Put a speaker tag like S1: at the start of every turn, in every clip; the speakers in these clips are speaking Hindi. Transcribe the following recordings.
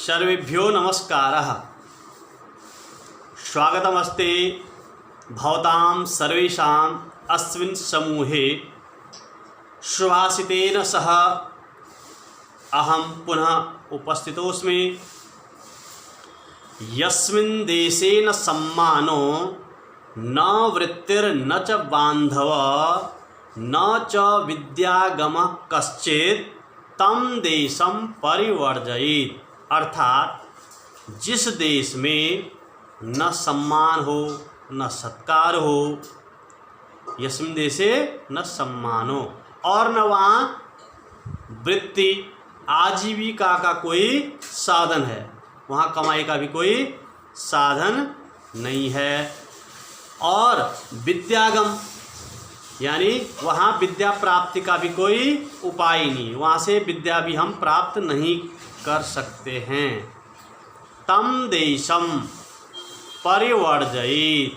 S1: सर्वेभ्यो नमस्कारः। स्वागतमस्ते भवतां सर्वेषाम् अस्मिन् समूहे। सुभाषितेन सह अहं पुनः उपस्थितोऽस्मि। यस्मिन् देशे न सम्मानो न वृत्तिर्न च बान्धव न च विद्यागमः कश्चित् तं देशं परिवर्जयेत्। अर्थात जिस देश में न सम्मान हो न सत्कार हो, यस्मिन् देशे न सम्मानो, और न वहाँ वृत्ति आजीविका का कोई साधन है, वहाँ कमाई का भी कोई साधन नहीं है, और विद्यागम यानी वहाँ विद्या प्राप्ति का भी कोई उपाय नहीं, वहाँ से विद्या भी हम प्राप्त नहीं कर सकते हैं। तम देशम परिवर्जयेत्,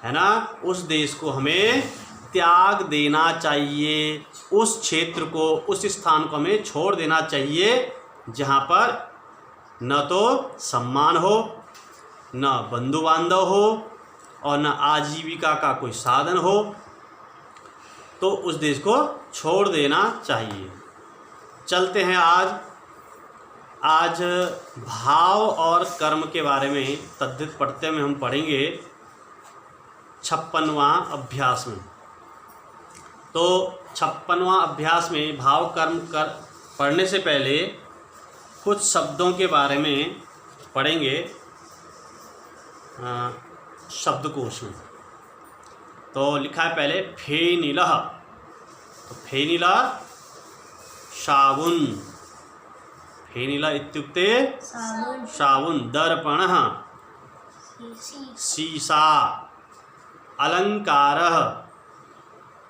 S1: है ना, उस देश को हमें त्याग देना चाहिए, उस क्षेत्र को, उस स्थान को हमें छोड़ देना चाहिए जहाँ पर न तो सम्मान हो, न बंधु बांधव हो और न आजीविका का कोई साधन हो, तो उस देश को छोड़ देना चाहिए। चलते हैं आज भाव और कर्म के बारे में तद्धित पढ़ते में हम पढ़ेंगे 56वां अभ्यास में। तो 56वां अभ्यास में भाव कर्म पढ़ने से पहले कुछ शब्दों के बारे में पढ़ेंगे शब्दकोश में। तो लिखा है पहले फेनिलः, तो फेनिलः साबुन, फेनिलः इत्युक्ते साबुन। दर्पणः सीसा। अलंकारः,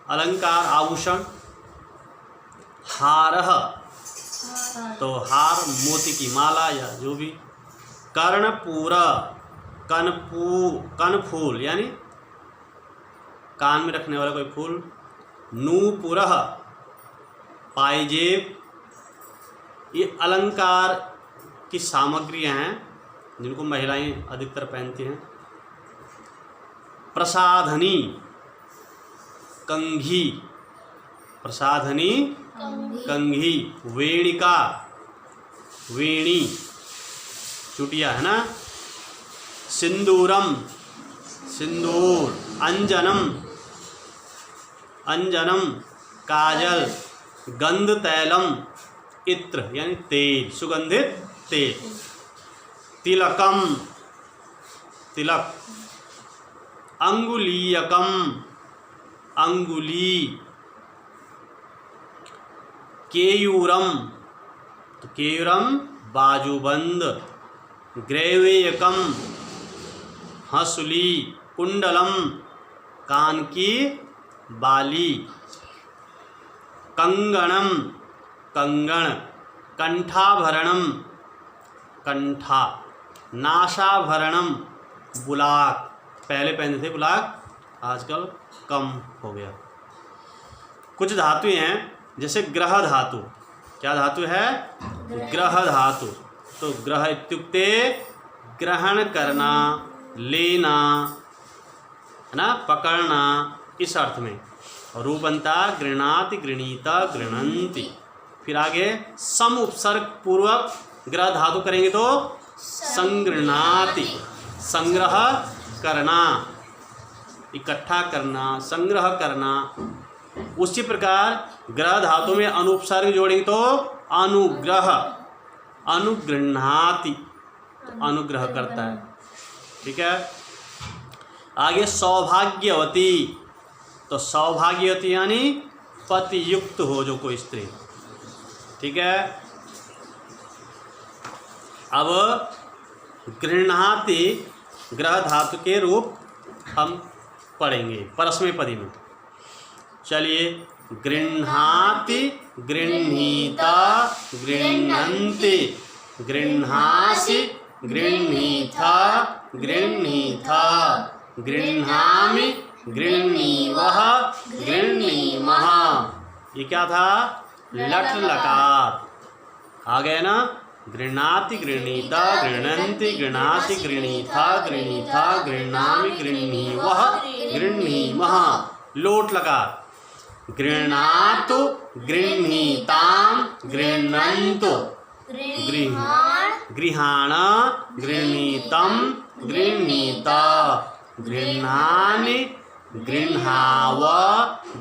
S1: अलंकार आभूषण। हारः, तो हार मोती की माला या जो भी। कर्णपूर, कनफूल यानी कान में रखने वाला कोई फूल। नूपुरः पायजेब। ये अलंकार की सामग्रियां हैं जिनको महिलाएं अधिकतर पहनती हैं। प्रसाधनी कंघी, प्रसाधनी कंघी। वेणिका वेणी चुटिया, है ना। सिंदूरम सिंदूर। अंजनम अंजनम काजल। गंध तैलम इत्र यानी तेल, सुगंधित तेल। तिलकम तिलक। अंगुलीयकम अंगुली। केयूरम, तो केयूरम बाजूबंद। ग्रैवेयकम हंसुली। कुंडलम कान की बाली। कंगणम कंगण। कंठाभरणम कंठा। नासाभरणम बुलाक, पहले पहनते थे बुलाक, आजकल कम हो गया। कुछ धातुएं हैं जैसे ग्रह धातु। क्या धातु है? ग्रह धातु। तो ग्रह इत्युक्ते ग्रहण करना, लेना, है ना, पकड़ना, इस अर्थ में। और रूप बनता गृणाति गृणीता गृणंति। फिर आगे सम उपसर्ग पूर्वक ग्रह धातु करेंगे तो संगृणाति, संग्रह करना, इकट्ठा करना, संग्रह करना। उसी प्रकार ग्रह धातु में अनुपसर्ग जोड़ेंगे तो अनुग्रह, अनुगृह्णाति, अनुग्रह करता है। ठीक है। आगे सौभाग्यवती, तो सौभाग्यवती यानी पति युक्त हो जो कोई स्त्री। ठीक है। अब गृह्णाति ग्रह धातु के रूप हम पढ़ेंगे परस्मैपदी में। चलिए, गृह्णाति गृह्णीता गृह्णन्ति। गृह्णासि गृह्णीथा गृह्णीथा। गृह्णामि गृह्णीवः गृह्णीमः। ये क्या था? लट लकार आ गए ना। गृह्णाति गृह्णीत गृह्णन्ति गृह्णासि गृह्णीथा गृह्णीथा गृह्णामि गृह्णीवः गृह्णीमः। लोट लकार। गृह्णातु गृह्णीतां गृह्णन्तु गृहाण गृह्णीतं गृह्णीत गृह्णानि गृह्णाव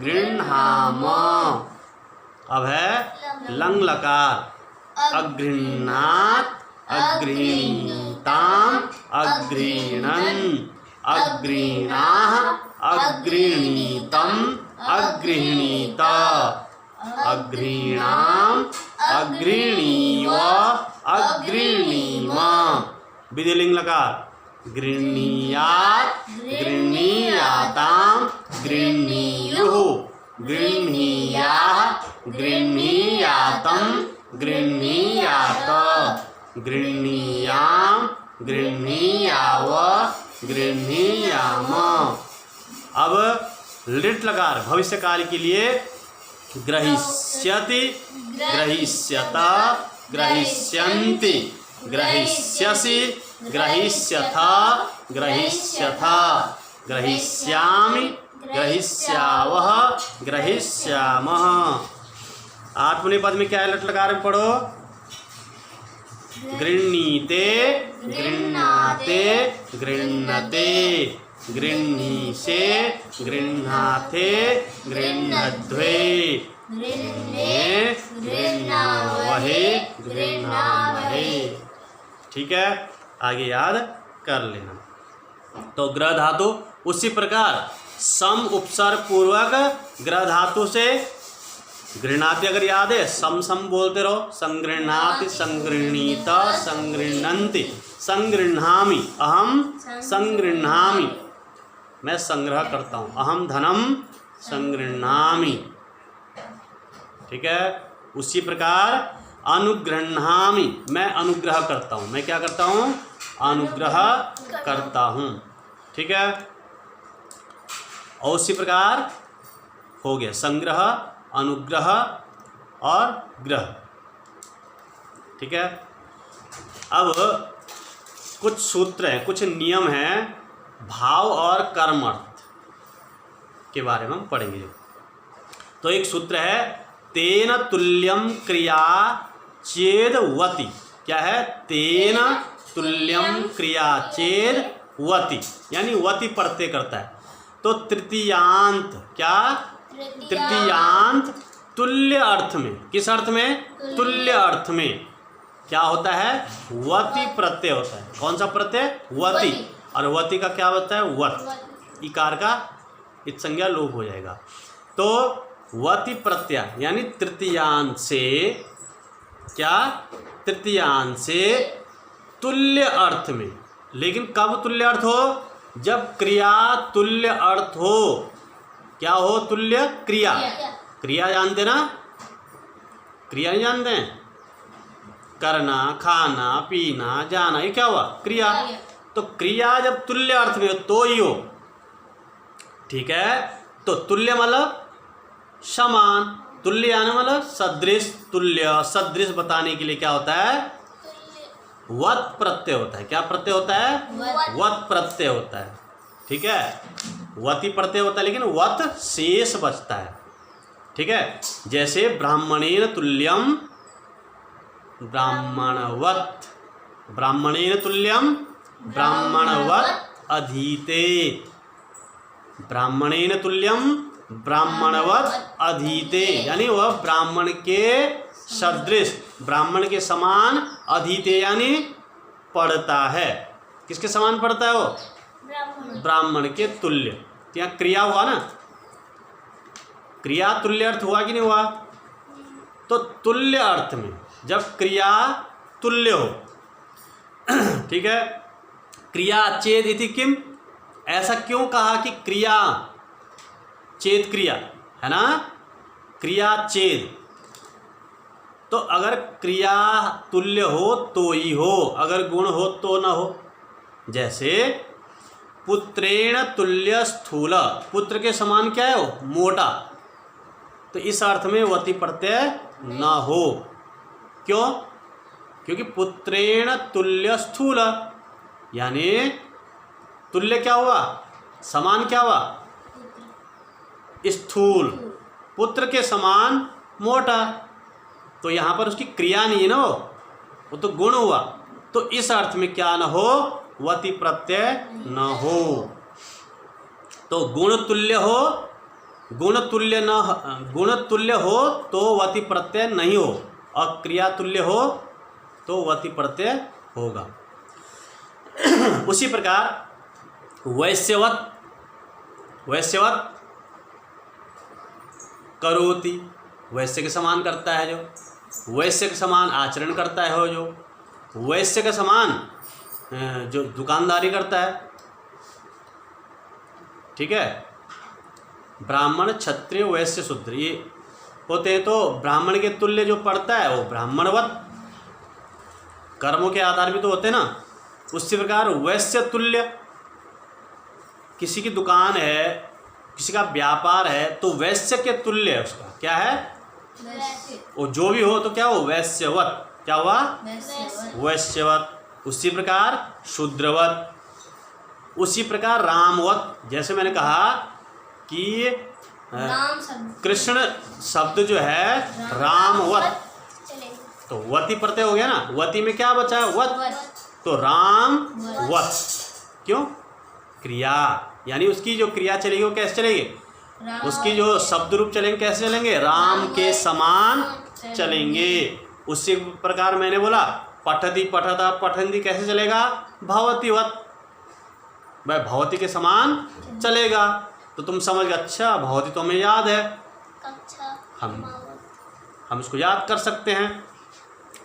S1: गृह्णाम। अब है लंग लकार। अगृह्णात् अगृह्णीताम् अगृह्णन् अगृह्णाः अगृह्णीतम् अगृह्णीत अगृह्णाम् अगृह्णीव अगृह्णीम। विधिलिंग लकार। गृह्णीयात् गृह्णीयाताम् गृह्णीयुः गृह्णीयाः गृह्णीयातम् गृह्णीयात गृह्णीयाम् गृह्णीयाव गृह्णीयाम। अब लिट लकार भविष्य काल के लिए। ग्रहिष्यति ग्रहिष्यत ग्रहिष्यन्ति ग्रहिष्यसि ग्रहिष्यथ ग्रहिष्यथ ग्रहिष्यामि ग्रहिष्यावः ग्रहिष्यामः। आत्मनेपद में क्या है? लट लकार में पढ़ो। गृह्णीते गृह्णाते गृह्णते गृह्णीषे गृह्णाथे गृह्णध्वे गृह्णे गृह्णावहे गृह्णामहे। ठीक है, आगे याद कर लेना। तो ग्रह धातु उसी प्रकार सम उपसर्ग पूर्वक ग्रह धातु से गृह्णाति अगर याद है सम सम बोलते रहो। संगृह्णाति संगृह्णीत संगृह्णन्ति संगृह्णामि अहम संगृह्णामि मैं संग्रह करता हूँ। अहम धनम संगृह्णामि। ठीक है, उसी प्रकार अनुगृह्णामि मैं अनुग्रह करता हूँ। मैं क्या करता हूँ? अनुग्रह करता हूँ। ठीक है, और उसी प्रकार हो गया संग्रह अनुग्रह और ग्रह। ठीक है, अब कुछ सूत्र हैं कुछ नियम हैं भाव और कर्म अर्थ के बारे में हम पढ़ेंगे। तो एक सूत्र है तेन तुल्यम क्रिया चेद वति। क्या है? तेन तुल्यम क्रिया चेद वति, यानी वति प्रत्यय करता है। तो तृतीयांत क्या? तृतीयांत तुल्य अर्थ में। किस अर्थ में? तुल्य अर्थ में क्या होता है? वति प्रत्यय होता है। कौन सा प्रत्यय? वति। और वति का क्या होता है? वत। इकार का इत संज्ञा लोप हो जाएगा। तो वति प्रत्यय यानी तृतीयांत से क्या? तृतीयांत से तुल्य अर्थ में। लेकिन कब तुल्य अर्थ हो? जब क्रिया तुल्य अर्थ हो। क्या हो? तुल्य क्रिया। क्रिया जानते ना? क्रिया नहीं जानते हैं? करना खाना पीना जाना, ये क्या हुआ? क्रिया। तो क्रिया जब तुल्य अर्थ में हो तो ही हो। ठीक है, तो तुल्य मतलब समान, तुल्य यानी मतलब सदृश। तुल्य सदृश बताने के लिए क्या होता है? वत प्रत्यय होता है। क्या प्रत्यय होता है? वत प्रत्यय होता है। ठीक है, वति प्रत्यय होता है लेकिन वत शेष बचता है। ठीक है, जैसे ब्राह्मणेन तुल्यम ब्राह्मणवत, ब्राह्मणेन तुल्यम ब्राह्मणवत अधीते, ब्राह्मणेन तुल्यम ब्राह्मणवत अधीते, यानी वह ब्राह्मण के सदृश, ब्राह्मण के समान अधीते यानी पढ़ता है। किसके समान पढ़ता है वो? ब्राह्मण के तुल्य। तो यहाँ क्रिया हुआ ना, क्रिया तुल्य अर्थ हुआ कि नहीं हुआ? तो तुल्य अर्थ में जब क्रिया तुल्य हो, ठीक है, क्रिया चेद इति किम, ऐसा क्यों कहा कि क्रिया चेद क्रिया है ना, क्रिया चेद। तो अगर क्रिया तुल्य हो तो ही हो, अगर गुण हो तो न हो। जैसे पुत्रेण तुल्य स्थूल, पुत्र के समान क्या है वो? मोटा। तो इस अर्थ में वति प्रत्यय न हो। क्यों? क्योंकि पुत्रेण तुल्य स्थूल, यानी तुल्य क्या हुआ, समान क्या हुआ, स्थूल, पुत्र के समान मोटा। तो यहाँ पर उसकी क्रिया नहीं है ना, वो तो गुण हुआ। तो इस अर्थ में क्या न हो, वति प्रत्यय न हो। तो गुण तुल्य हो, गुण तुल्य हो तो वति प्रत्यय नहीं हो, और क्रिया तुल्य हो तो वति प्रत्यय होगा। उसी प्रकार वैश्यवत, वैश्यवत करोति, वैश्य के समान करता है जो, वैश्य के समान आचरण करता है हो जो, वैश्य के समान जो दुकानदारी करता है। ठीक है, ब्राह्मण क्षत्रिय वैश्य शूद्र ये होते हैं। तो ब्राह्मण के तुल्य जो पढ़ता है वो ब्राह्मणवत, कर्मों के आधार भी तो होते हैं ना। उसी प्रकार वैश्य तुल्य, किसी की दुकान है, किसी का व्यापार है, तो वैश्य के तुल्य है उसका, क्या है, वो जो भी हो तो क्या हो, वैश्यवत, क्या हुआ, वैश्यवत। उसी प्रकार शूद्रवत, उसी प्रकार रामवत। जैसे मैंने कहा कि कृष्ण शब्द जो है रामवत, तो वती प्रत्यय हो गया ना, वती में क्या बचा है, वत, तो रामवत। क्यों, क्रिया, यानी उसकी जो क्रिया चलेगी वो कैसे चलेगी, उसकी जो शब्द रूप चलेंगे कैसे चलेंगे, राम के समान चलेंगे। उसी प्रकार मैंने बोला पठति पठता पठंती कैसे चलेगा, भवतीवत, वह भवती के समान चलेगा। तो तुम समझ गए, अच्छा भवती तो हमें याद है, हम इसको याद कर सकते हैं।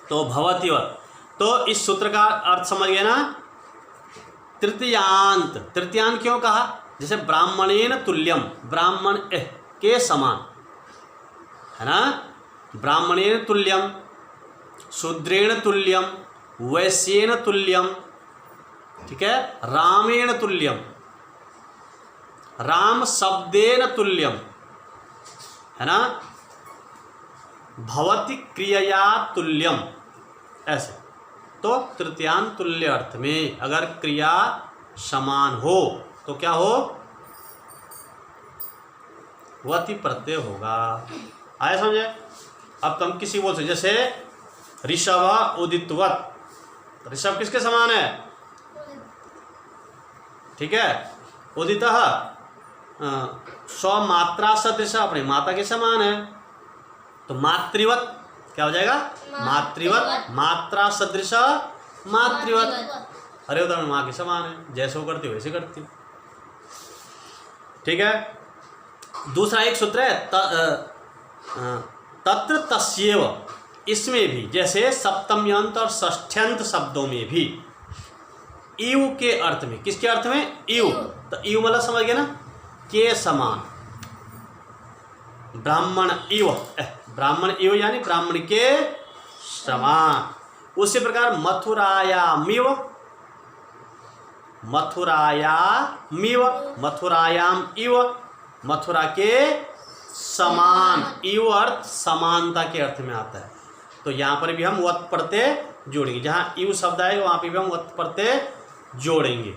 S1: तो भवतीवत, तो इस सूत्र का अर्थ समझ गए ना। तृतीयांत, तृतीयांत क्यों कहा, जैसे ब्राह्मणेन तुल्यम, ब्राह्मण के समान है ना, ब्राह्मणेन तुल्यम, शूद्रेण तुल्यम, वैश्येन तुल्यम, ठीक है, रामेण तुल्यम, राम शब्देन तुल्यम, है ना, भवति क्रियया तुल्यम, ऐसे। तो तृतीयांत तुल्य अर्थ में अगर क्रिया समान हो तो क्या हो, वति प्रत्यय होगा। आया समझे। अब तुम किसी बोल सकते, जैसे ऋषभ उदितवत, ऋषभ किसके समान है, ठीक है, उदितः स्वमात्रा सदृश, अपनी माता के समान है। तो मातृवत क्या हो जाएगा, मातृवत, मात्रा सदृश मातृवत, अरे उदाहरण माँ के समान है, जैसे वो करती वैसे करती। ठीक है, दूसरा एक सूत्र है तत्र तस्येव, इसमें भी जैसे सप्तम्यंत और षष्ठ्यंत शब्दों में भी इव के अर्थ में, किसके अर्थ में, इव, तो इव मतलब समझ गए ना, के समान, ब्राह्मण इव, ब्राह्मण इव यानी ब्राह्मण के समान। उसी प्रकार मथुरायामिव, मथुरायामिव, मथुरायाम इव, मथुरा के समान, इव अर्थ समानता के अर्थ में आता है। तो यहाँ पर भी हम वत प्रत्यय जोड़ेंगे, जहाँ इव शब्द आएगा वहाँ पे भी हम वत प्रत्यय जोड़ेंगे।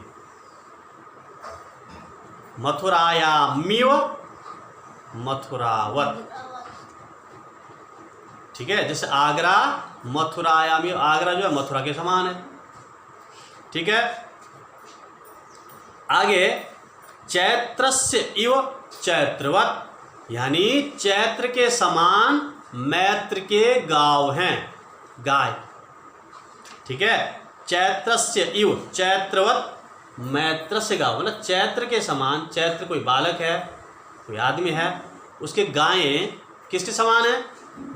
S1: मथुरायामिव, मथुरावत, ठीक है। जैसे आगरा, मथुरायामिव, आगरा जो है मथुरा के समान है, ठीक है। आगे चैत्रस्य इव चैत्रवत, यानी चैत्र के समान मैत्र के गांव हैं, गाय, ठीक है। चैत्रस्य इव चैत्रवत, मैत्रस्य गांव, मतलब चैत्र के समान, चैत्र कोई बालक है, कोई आदमी है, उसके गायें किसके समान है,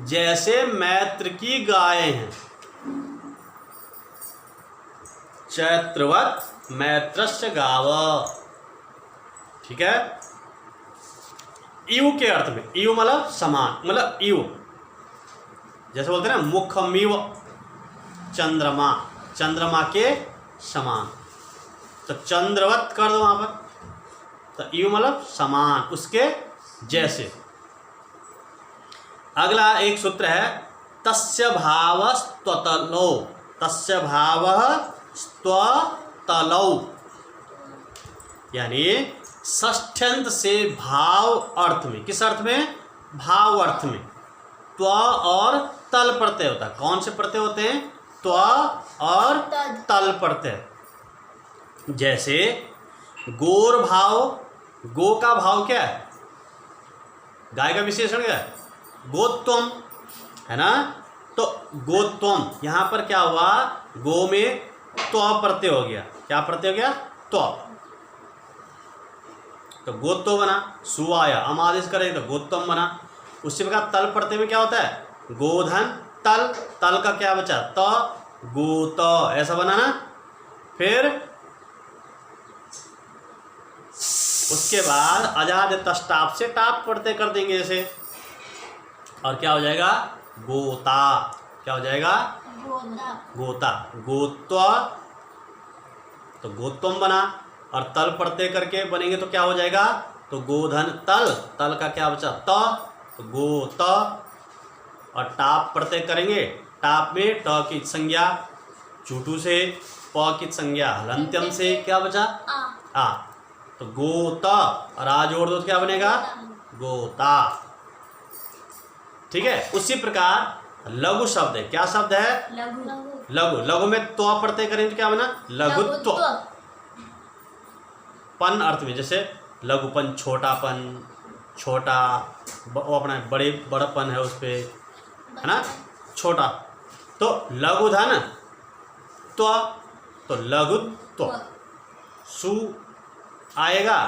S1: जैसे मैत्र की गायें हैं। चैत्रवत मैत्रस्य गाव, ठीक है। इव के अर्थ में, इव मतलब समान, मतलब इव, जैसे बोलते हैं ना मुखमिव चंद्रमा, चंद्रमा के समान, तो चंद्रवत कर दो वहां पर, तो इव मतलब समान, उसके जैसे। अगला एक सूत्र है तस्य भावस्तलो, तस्य भावः स्त्वतलौ, यानी षष्ठ्यंत से भाव अर्थ में, किस अर्थ में? भाव अर्थ में त्व और तल प्रत्यय होता है। कौन से प्रत्यय होते हैं? त्व और तल प्रत्यय। जैसे गोर भाव, गो का भाव क्या है? गाय का विशेषण क्या है? गोत्वम, है ना? तो गोत्वम, यहाँ पर क्या हुआ? गो में त्व प्रत्यय हो गया। क्या प्रत्यय हो गया? त्व। तो गोत्व बना, सु आया, अम आदेश करेंगे तो गोत्वम बना। उसी प्रकार तल प्रत्यय में क्या होता है? गोधन तल, तल का क्या बचा? त, गोत, ऐसा बना ना। फिर उसके बाद अजाद तष्टाप से टाप प्रत्यय कर देंगे ऐसे, और क्या हो जाएगा? गोता। क्या हो जाएगा? गोता। गोत्व, तो गोत्वम बना, और तल प्रत्यय करके बनेंगे तो क्या हो जाएगा? तो गोधन तल, तल का क्या बचा? त, तो गोत। और टाप प्रत्यय करेंगे, टाप में ट की संज्ञा चूटू से, प की संज्ञा हलंत्यम से, क्या बचा? आ। तो गोत, और आ जोड़ दो तो क्या बनेगा? गोता। ठीक है। उसी प्रकार लघु शब्द है। क्या शब्द है? लघु। लघु में त्व प्रत्यय करेंगे तो क्या बना? लघुत्व। पन अर्थ में, जैसे लघुपन, छोटापन, छोटा, वो अपना बड़े बड़ापन है उस पे, है ना? छोटा। तो लघुधन त्व, तो लघुत्व। सु आएगा,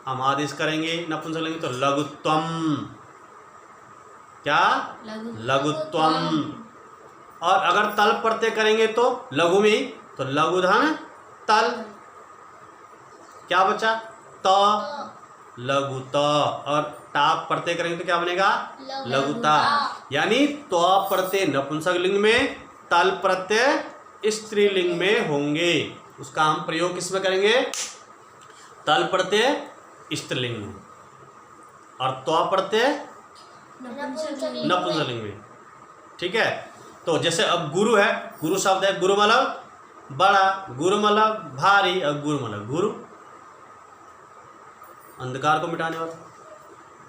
S1: हम आदेश करेंगे नपुंसक लिंग तो लघुत्वम। क्या? लघुत्वम। और अगर तल प्रत्यय करेंगे तो लघु में ही, तो लघुधन तल, क्या बचा? त, लघुत। और टाप प्रत्यय करेंगे तो क्या बनेगा? लघुता। यानी त्व प्रत्यय नपुंसक लिंग में, तल प्रत्यय स्त्रीलिंग में होंगे। उसका हम प्रयोग किस में करेंगे? तल प्रत्यय स्त्रीलिंग में, और त्व प्रत्यय नपुंसक लिंग में। ठीक है। तो जैसे अब गुरु है, गुरु शब्द है, गुरु मतलब बड़ा, गुरु मतलब भारी, और गुरु मतलब गुरु, अंधकार को मिटाने वाला,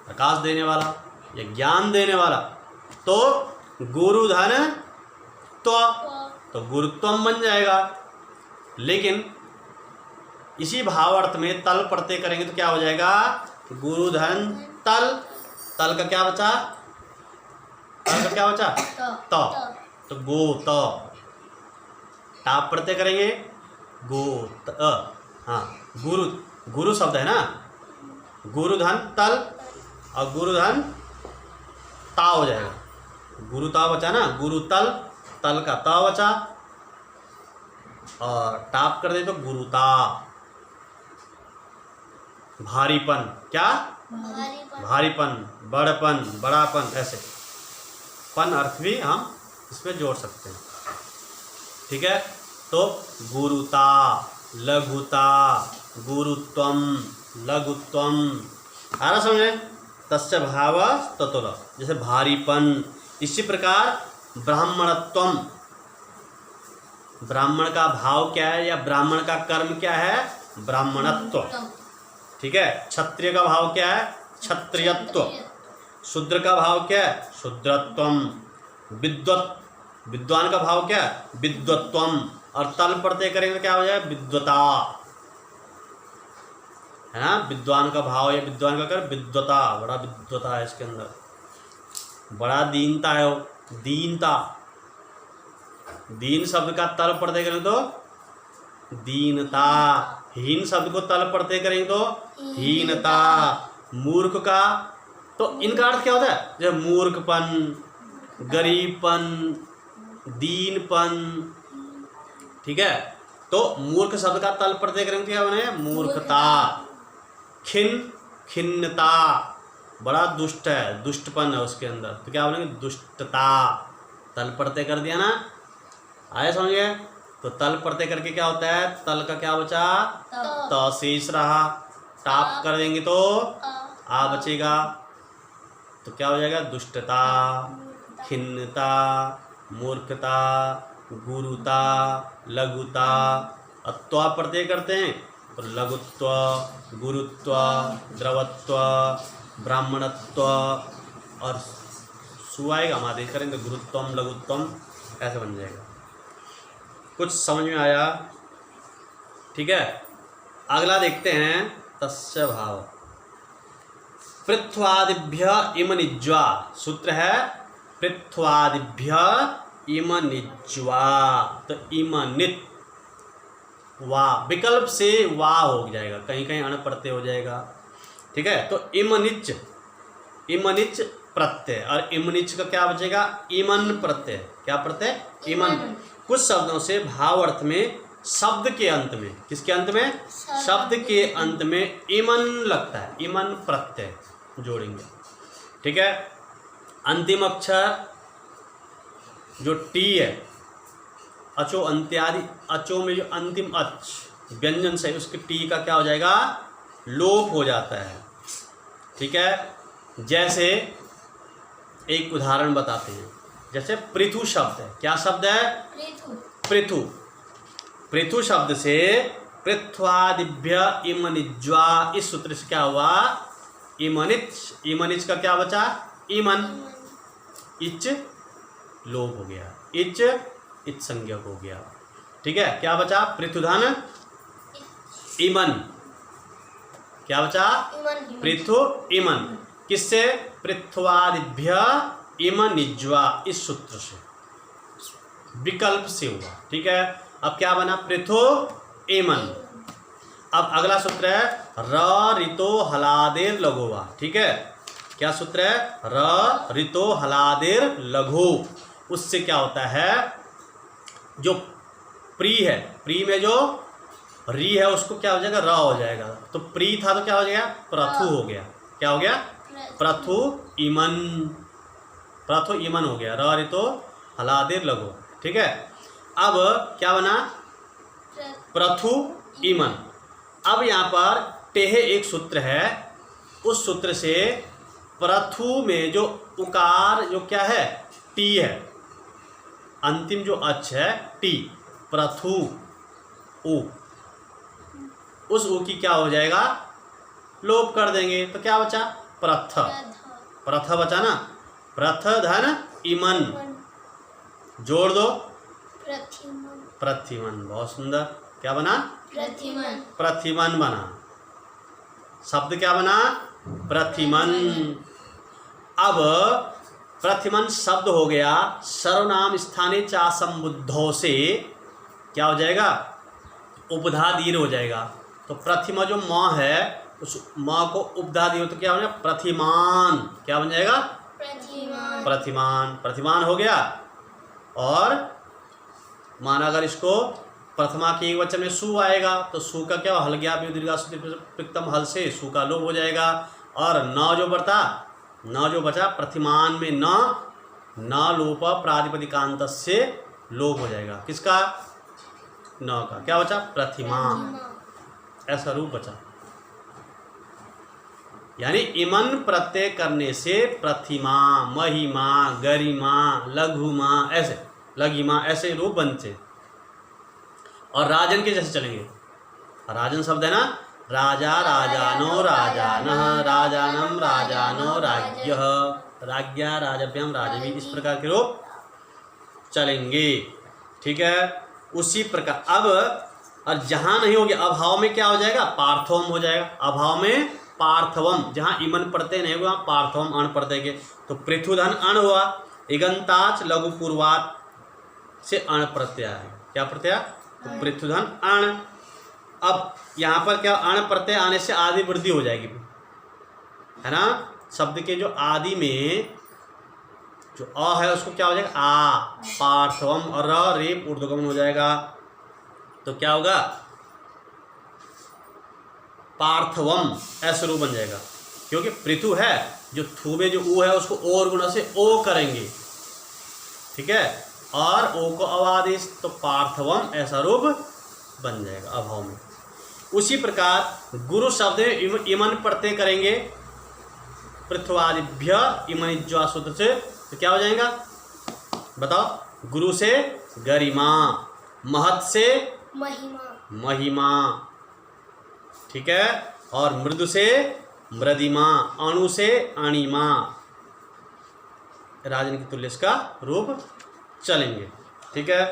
S1: प्रकाश देने वाला, या ज्ञान देने वाला। तो गुरु धन त्व, तो गुरुत्वम बन जाएगा। लेकिन इसी भावार्थ में तल प्रत्यय करेंगे तो क्या हो जाएगा? गुरु धन तल, तल का क्या बचा? तल का क्या बचा? त, तो गो त। टाप प्रत्यय करेंगे गो त, हाँ, गुरु, गुरु शब्द है ना, गुरुधन तल, और गुरुधन ता हो जाएगा। गुरुता बचा ना, गुरुतल, तल का ता बचा, और टाप कर दे तो गुरुता। भारीपन, क्या? भारीपन, बड़पन, बड़ापन, ऐसे पन अर्थ भी हम इसमें जोड़ सकते हैं। ठीक है। तो गुरुता, लघुता, गुरुत्वम, लघुत्वम, आ रहा समझ में? तस्य भाव ततुल, जैसे भारीपन। इसी प्रकार ब्राह्मणत्वम, ब्राह्मण का भाव क्या है, या ब्राह्मण का कर्म क्या है? ब्राह्मणत्व। ठीक है। क्षत्रिय का भाव क्या है? क्षत्रियत्व। शूद्र का भाव क्या है? शूद्रत्वम। विद्वत, विद्वान का भाव क्या है? विद्वत्वम। और तल प्रत्यय करेंगे क्या हो जाए? विद्वता, है ना? विद्वान का भाव या विद्वान का कर विद्वता, बड़ा विद्वता है इसके अंदर, बड़ा दीनता है वो, दीनता। दीन शब्द का तल प्रत्यय करेंगे तो दीनता। हीन शब्द को तल प्रत्यय करेंगे तो हीनता। मूर्ख का, तो इनका अर्थ क्या होता है? जब मूर्खपन, गरीबपन, दीनपन। ठीक है। तो मूर्ख शब्द का तल प्रत्यय करेंगे क्या बने? मूर्खता। खिन, खिन्नता, बड़ा दुष्ट है, दुष्टपन है उसके अंदर, तो क्या बोलेंगे? दुष्टता। तल प्रत्यय कर दिया ना, आया समझ गए? तो तल प्रत्यय करके क्या होता है? तल का क्या बचा? त शेष रहा। टाप कर देंगे तो आ बचेगा, तो क्या हो जाएगा? दुष्टता, खिन्नता, मूर्खता, गुरुता, लघुता। त्व प्रत्यय करते हैं तो लघुत्व, गुरुत्व, द्रवत्व, ब्राह्मणत्व और सु आएगा, हम आदेश करेंगे गुरुत्वम लघुत्वम, ऐसे बन जाएगा। कुछ समझ में आया? ठीक है, अगला देखते हैं तस्य भाव। पृथ्वादिभ्य इम निज्वा, सूत्र है पृथ्वादिभ्य इम निज्वा, तो इम नित वा विकल्प से वा हो जाएगा, कहीं कहीं अण प्रत्यय हो जाएगा। ठीक है, तो इमनिच प्रत्यय, और इमनिच का क्या बचेगा? इमन प्रत्यय। क्या प्रत्यय? इमन। कुछ शब्दों से भाव अर्थ में शब्द के अंत में, किसके अंत में? शब्द के अंत में इमन लगता है, इमन प्रत्यय जोड़ेंगे। ठीक है, अंतिम अक्षर जो टी है, अचो अंत्यादि, अचो में जो अंतिम अच व्यंजन से उसके टी का क्या हो जाएगा? लोप हो जाता है। ठीक है, जैसे एक उदाहरण बताते हैं, जैसे पृथु शब्द है। क्या शब्द है? पृथु। पृथु शब्द से पृथ्वादिभ्य इम निज्वा, इस सूत्र से क्या हुआ? इमनिच। इमनिच का क्या बचा? इमन। इच लोप हो गया, इच संज्ञक हो गया। ठीक है, क्या बचा? पृथुधन इमन। क्या बचा? पृथु इमन। किससे? पृथ्वादिभ्य इम निज्वा, इस सूत्र से, विकल्प से हुआ। ठीक है, अब क्या बना? पृथु इमन। अब अगला सूत्र है र ऋतो हलादेर लघुवा। ठीक है, क्या सूत्र है? र ऋतो हलादेर लघु। उससे क्या होता है? जो प्री है, प्री में जो री है उसको क्या हो जाएगा? र हो जाएगा। तो प्री था तो क्या हो जाएगा? प्रथु हो गया। क्या हो गया? प्रथु इमन। प्रथु इमन हो गया, र ऋतो हलादेर लघु। ठीक है, अब क्या बना? प्रथु इमन। अब यहाँ पर टेह एक सूत्र है, उस सूत्र से प्रथु में जो उकार जो क्या है? टी है, अंतिम जो अच है टी, प्रथु उ, उस उ की क्या हो जाएगा? लोप कर देंगे। तो क्या बचा? प्रथ। प्रथ बचा ना, प्रथ धन इमन, जोड़ दो प्रथिमन। बहुत सुंदर। क्या बना? प्रथिमन। प्रथिमन बना। शब्द क्या बना? प्रथिमन। अब प्रथिमन शब्द हो गया, सर्वनाम स्थाने चा संबुद्धों से क्या हो जाएगा? उपधा दीर्घ हो जाएगा। तो प्रतिमा जो माँ है, उस माँ को उपधा दीर्घ, तो क्या हो जाएगा? प्रतिमान। क्या बन जाएगा? प्रतिमान। प्रतिमान। प्रतिमान हो गया। और माना अगर इसको प्रथमा के एक वचन में सु आएगा तो सु का क्या? हल गया दीर्घम हल से सु का लोप हो जाएगा। और न जो बचा प्रतिमान में न लोप प्रातिपदिकांत से लोप हो जाएगा। किसका? न का। क्या बचा? प्रतिमान। ऐसा रूप बचा। यानी इमन प्रत्यय करने से प्रतिमा, महिमा, गरिमा, लघुमा, ऐसे लघिमा, ऐसे रूप बनते। और राजन के जैसे चलेंगे। राजन शब्द है ना, राजा राजानो राजानः, राजानम राजानो राज्ञः, राज्ञा राजभ्यम राजवी, इस प्रकार के रूप चलेंगे। ठीक है, उसी प्रकार अब और जहाँ नहीं होगी अभाव में क्या हो जाएगा? पार्थवम हो जाएगा। अभाव में पार्थवम, जहाँ इमन प्रत्यय नहीं होगा पार्थवम अण प्रत्यय के। तो पृथुधन अण हुआ, इगंताच लघु पूर्वात से अण प्रत्यय है। क्या प्रत्यय? तो पृथुधन अण। अब यहाँ पर क्या? अण प्रत्यय आने से आदि वृद्धि हो जाएगी, है ना। शब्द के जो आदि में जो अ है उसको क्या हो जाएगा? आ, पार्थवम। और र रेप ऊर्ध्वगमन हो जाएगा। तो क्या होगा? पार्थवम, ऐसा रूप बन जाएगा। क्योंकि पृथु है, जो थू में जो ऊ है उसको और गुणा से ओ करेंगे। ठीक है, और ओ को अवादेश, तो पार्थवम ऐसा रूप बन जाएगा अभाव में। उसी प्रकार गुरु शब्द में इमन प्रत्यय करेंगे, पृथ्वादिभ्य इमनिज्वा सूत्र से, तो क्या हो जाएगा? बताओ। गुरु से गरिमा, महत से
S2: महिमा,
S1: महिमा, ठीक है। और मृदु से मृदिमा, अणु से अणिमा, राजन की तुल्य इसका रूप चलेंगे, ठीक है।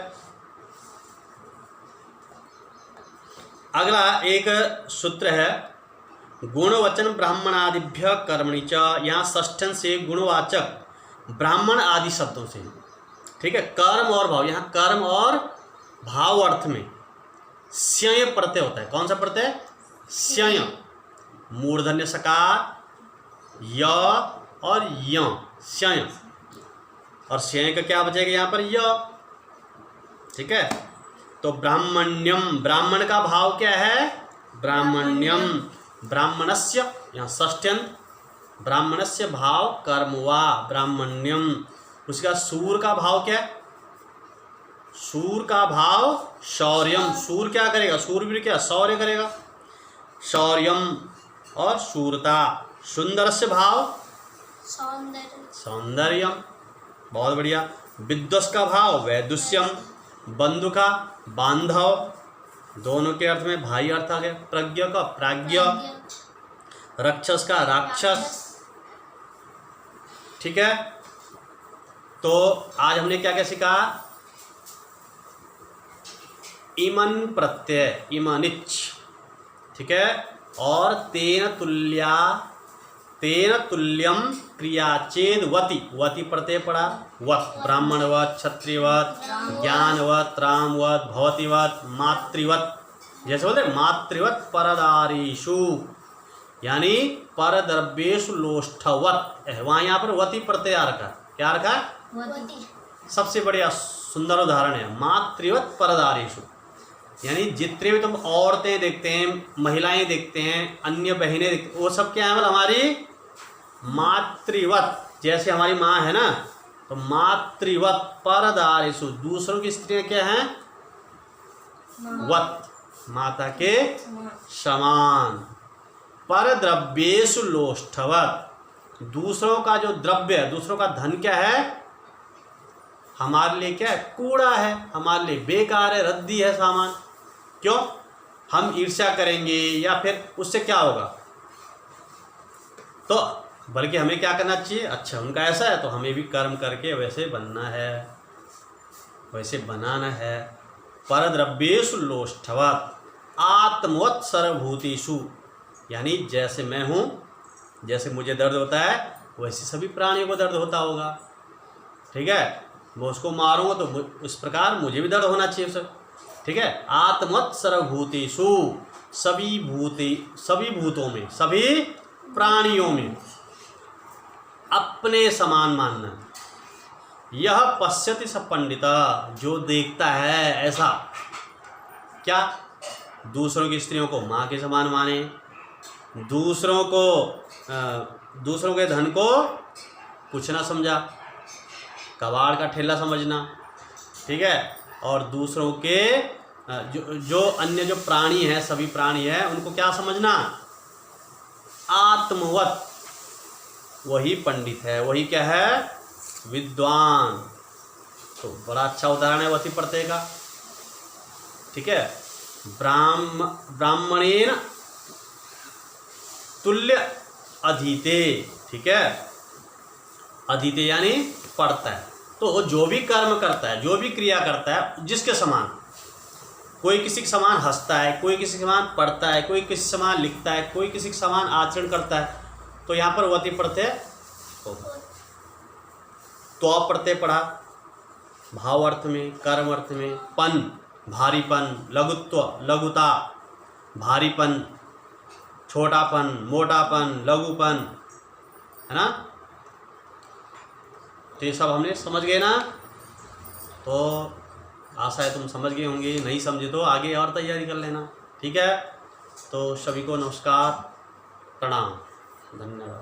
S1: अगला एक सूत्र है, गुणवचन ब्राह्मणादिभ्य कर्मणि च, यहाँ षष्ठन से गुणवाचक ब्राह्मण आदि शब्दों से, ठीक है। कर्म और भाव, यहाँ कर्म और भाव अर्थ में स्यय प्रत्यय होता है। कौन सा प्रत्यय? स्यय। मूर्धन्य सकार य और य, स्यय। और स्यय का क्या बचेगा यहाँ पर? य, ठीक है। तो ब्राह्मण्यम, ब्राह्मण का भाव क्या है? ब्राह्मण्यम। ब्राह्मणस्य, यहाँ षष्ठ्यंत, ब्राह्मणस्य भाव कर्म वा ब्राह्मण्यम। उसका सूर का भाव क्या है? सूर का भाव शौर्यम। सूर क्या करेगा? सूरवीर क्या? शौर्य करेगा, शौर्यम और शूरता। सुंदरस्य भाव
S2: सौंदर्य,
S1: सौंदर्यम, बहुत बढ़िया। विद्वस का भाव वैदुष्यम। बंधु का बांधव, दोनों के अर्थ में भाई अर्थ आ गया। प्रज्ञ का प्राज्ञ, राक्षस का राक्षस, ठीक है। तो आज हमने क्या क्या सीखा? इमन प्रत्यय, इमनिच, ठीक है। और तेन तुल्या, तेन तुल्यम क्रियाचेद वति, वति प्रत्यय पड़ा, वत, ब्राह्मणवत, क्षत्रियवत, ज्ञानवत, रामवत, भवतिवत, मातृवत। जैसे बोलते मातृवत परदारीषु, यानी परद्रव्येषु लोष्ठवत, वहाँ यहाँ पर वति प्रत्यय आ रखा। क्या रखा?
S2: वति।
S1: सबसे बढ़िया सुंदर उदाहरण है मातृवत परदारीषु, यानी जितने भी तुम औरतें देखते हैं, महिलाएं देखते हैं, अन्य बहनें देखते, वो सब क्या है? मतलब हमारी मातृवत, जैसे हमारी माँ है ना, तो मातृवत परदारीषु, दूसरों की स्त्रियां क्या हैं? वत, माता के समान। परद्रव्येषु लोष्ठवत, दूसरों का जो द्रव्य है, दूसरों का धन क्या है? हमारे लिए क्या है? कूड़ा है, हमारे लिए बेकार है, रद्दी है सामान। क्यों? हम ईर्ष्या करेंगे या फिर उससे क्या होगा? तो बल्कि हमें क्या करना चाहिए? अच्छा, उनका ऐसा है तो हमें भी कर्म करके वैसे बनना है, वैसे बनाना है। परद्रव्येषु लोष्ठवत आत्मवत् सर्वभूतेषु, यानी जैसे मैं हूँ, जैसे मुझे दर्द होता है वैसे सभी प्राणियों को दर्द होता होगा, ठीक है। मैं उसको मारूंगा तो उस प्रकार मुझे भी दर्द होना चाहिए उसे, ठीक है। आत्मवत् सर्वभूतेषु, सभी भूतों में, सभी प्राणियों में अपने समान मानना। यह पश्यति स पंडिता, जो देखता है ऐसा, क्या? दूसरों की स्त्रियों को माँ के समान माने, दूसरों के धन को कुछ ना समझा, कबाड़ का ठेला समझना, ठीक है। और दूसरों के जो अन्य जो प्राणी हैं, सभी प्राणी हैं, उनको क्या समझना? आत्मवत, वही पंडित है, वही क्या है? विद्वान। तो बड़ा अच्छा उदाहरण है वति प्रत्यय का, ठीक है। ब्राह्मणेन तुल्य अधीते, ठीक है। अधीते यानी पढ़ता है, तो जो भी कर्म करता है, जो भी क्रिया करता है, जिसके समान, कोई किसी के समान हंसता है, कोई किसी के समान पढ़ता है, कोई किसी के समान लिखता है, कोई किसी के समान आचरण करता है, तो यहाँ पर वति प्रत्यय होगा। तो प्रत्यय पढ़ा भाव अर्थ में, कर्म अर्थ में। पन, भारीपन, लघुत्व, लघुता, भारीपन, छोटापन, मोटापन, लघुपन, है ना। तो ये सब हमने समझ गए ना। तो आशा है तुम समझ गए होंगे, नहीं समझे तो आगे और तैयारी कर लेना, ठीक है। तो सभी को नमस्कार, प्रणाम, धन्यवाद।